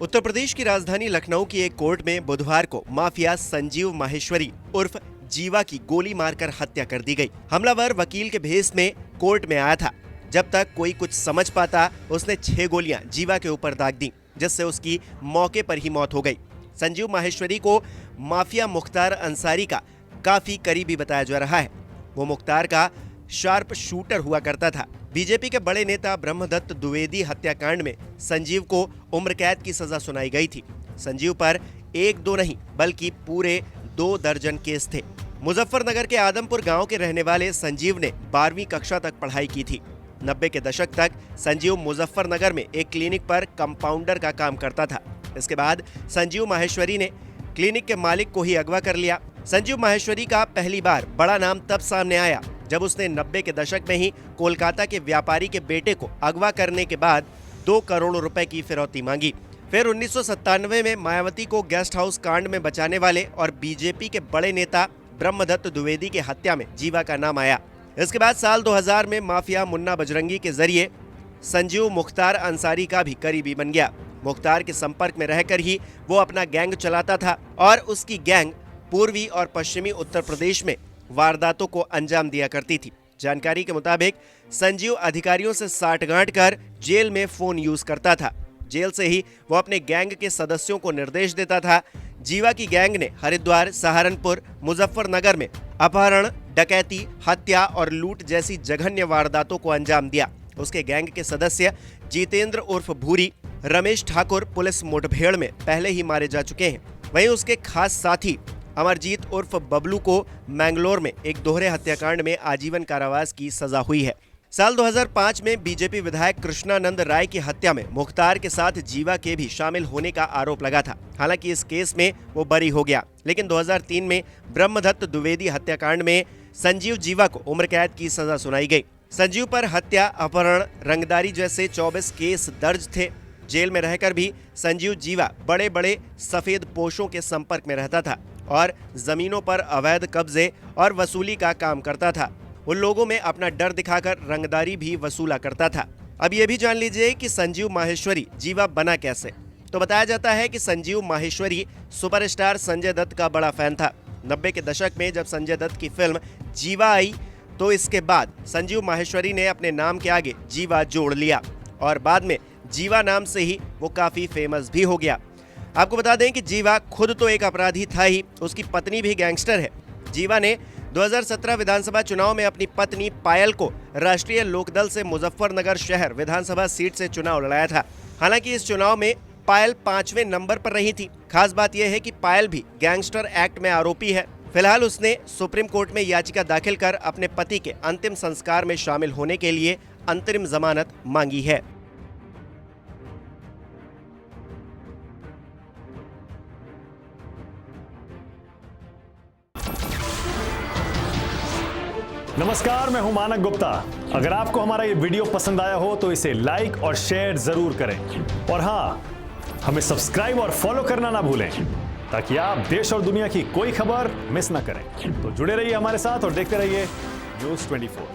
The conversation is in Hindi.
उत्तर प्रदेश की राजधानी लखनऊ की एक कोर्ट में बुधवार को माफिया संजीव माहेश्वरी उर्फ जीवा की गोली मारकर हत्या कर दी गई। हमलावर वकील के भेस में कोर्ट में आया था। जब तक कोई कुछ समझ पाता, उसने 6 गोलियां जीवा के ऊपर दाग दी, जिससे उसकी मौके पर ही मौत हो गई। संजीव माहेश्वरी को माफिया मुख्तार अंसारी का काफी करीबी बताया जा रहा है। वो मुख्तार का शार्प शूटर हुआ करता था। बीजेपी के बड़े नेता ब्रह्मदत्त द्विवेदी हत्याकांड में संजीव को उम्र कैद की सजा सुनाई गई थी। संजीव पर 1-2 नहीं बल्कि पूरे 2 दर्जन केस थे। मुजफ्फरनगर के आदमपुर गांव के रहने वाले संजीव ने 12वीं कक्षा तक पढ़ाई की थी। 90 के दशक तक संजीव मुजफ्फरनगर में एक क्लिनिक पर कंपाउंडर का काम करता था। इसके बाद संजीव माहेश्वरी ने क्लिनिक के मालिक को ही अगवा कर लिया। संजीव माहेश्वरी का पहली बार बड़ा नाम तब सामने आया जब उसने 90 के दशक में ही कोलकाता के व्यापारी के बेटे को अगवा करने के बाद 2 करोड़ रुपए की फिरौती मांगी। फिर 1997 में मायावती को गेस्ट हाउस कांड में बचाने वाले और बीजेपी के बड़े नेता ब्रह्मदत्त द्विवेदी की हत्या में जीवा का नाम आया। इसके बाद साल 2000 में माफिया मुन्ना बजरंगी के जरिए संजीव मुख्तार अंसारी का भी करीबी बन गया। मुख्तार के संपर्क में रहकर ही वो अपना गैंग चलाता था और उसकी गैंग पूर्वी और पश्चिमी उत्तर प्रदेश में वारदातों को अंजाम दिया करती थी। जानकारी के मुताबिक संजीव अधिकारियों से साठगांठ कर जेल में फोन यूज करता था। जेल से ही वो अपने गैंग के सदस्यों को निर्देश देता था। जीवा की गैंग ने हरिद्वार, सहारनपुर, मुजफ्फरनगर में अपहरण, डकैती, हत्या और लूट जैसी जघन्य वारदातों को अंजाम दिया। उसके गैंग के सदस्य जितेंद्र उर्फ भूरी, रमेश ठाकुर पुलिस मुठभेड़ में पहले ही मारे जा चुके हैं। वहीं उसके खास साथी अमरजीत उर्फ बबलू को मैंगलोर में एक दोहरे हत्याकांड में आजीवन कारावास की सजा हुई है। साल 2005 में बीजेपी विधायक कृष्णानंद राय की हत्या में मुख्तार के साथ जीवा के भी शामिल होने का आरोप लगा था। हालांकि इस केस में वो बरी हो गया, लेकिन 2003 में ब्रह्मदत्त द्विवेदी हत्याकांड में संजीव जीवा को उम्र कैद की सजा सुनाई गई। संजीव पर हत्या, अपहरण, रंगदारी जैसे 24 केस दर्ज थे। जेल में रहकर भी संजीव जीवा बड़े बड़े सफेद पोशों के संपर्क में रहता था और जमीनों पर अवैध कब्जे और वसूली का काम करता था। उन लोगों में अपना डर दिखाकर रंगदारी भी वसूला करता था। अब ये भी जान लीजिए कि संजीव माहेश्वरी जीवा बना कैसे। तो बताया जाता है कि संजीव माहेश्वरी सुपरस्टार संजय दत्त का बड़ा फैन था। 90 के दशक में जब संजय दत्त की फिल्म जीवा आई तो इसके बाद संजीव माहेश्वरी ने अपने नाम के आगे जीवा जोड़ लिया और बाद में जीवा नाम से ही वो काफी फेमस भी हो गया। आपको बता दें कि जीवा खुद तो एक अपराधी था ही, उसकी पत्नी भी गैंगस्टर है। जीवा ने 2017 विधानसभा चुनाव में अपनी पत्नी पायल को राष्ट्रीय लोकदल से मुजफ्फरनगर शहर विधानसभा सीट से चुनाव लड़ाया था। हालांकि इस चुनाव में पायल 5वें नंबर पर रही थी। खास बात यह है कि पायल भी गैंगस्टर एक्ट में आरोपी है। फिलहाल उसने सुप्रीम कोर्ट में याचिका दाखिल कर अपने पति के अंतिम संस्कार में शामिल होने के लिए अंतरिम जमानत मांगी है। नमस्कार, मैं हूं मानक गुप्ता। अगर आपको हमारा ये वीडियो पसंद आया हो तो इसे लाइक और शेयर जरूर करें और हाँ, हमें सब्सक्राइब और फॉलो करना ना भूलें ताकि आप देश और दुनिया की कोई खबर मिस ना करें। तो जुड़े रहिए हमारे साथ और देखते रहिए न्यूज़ 24।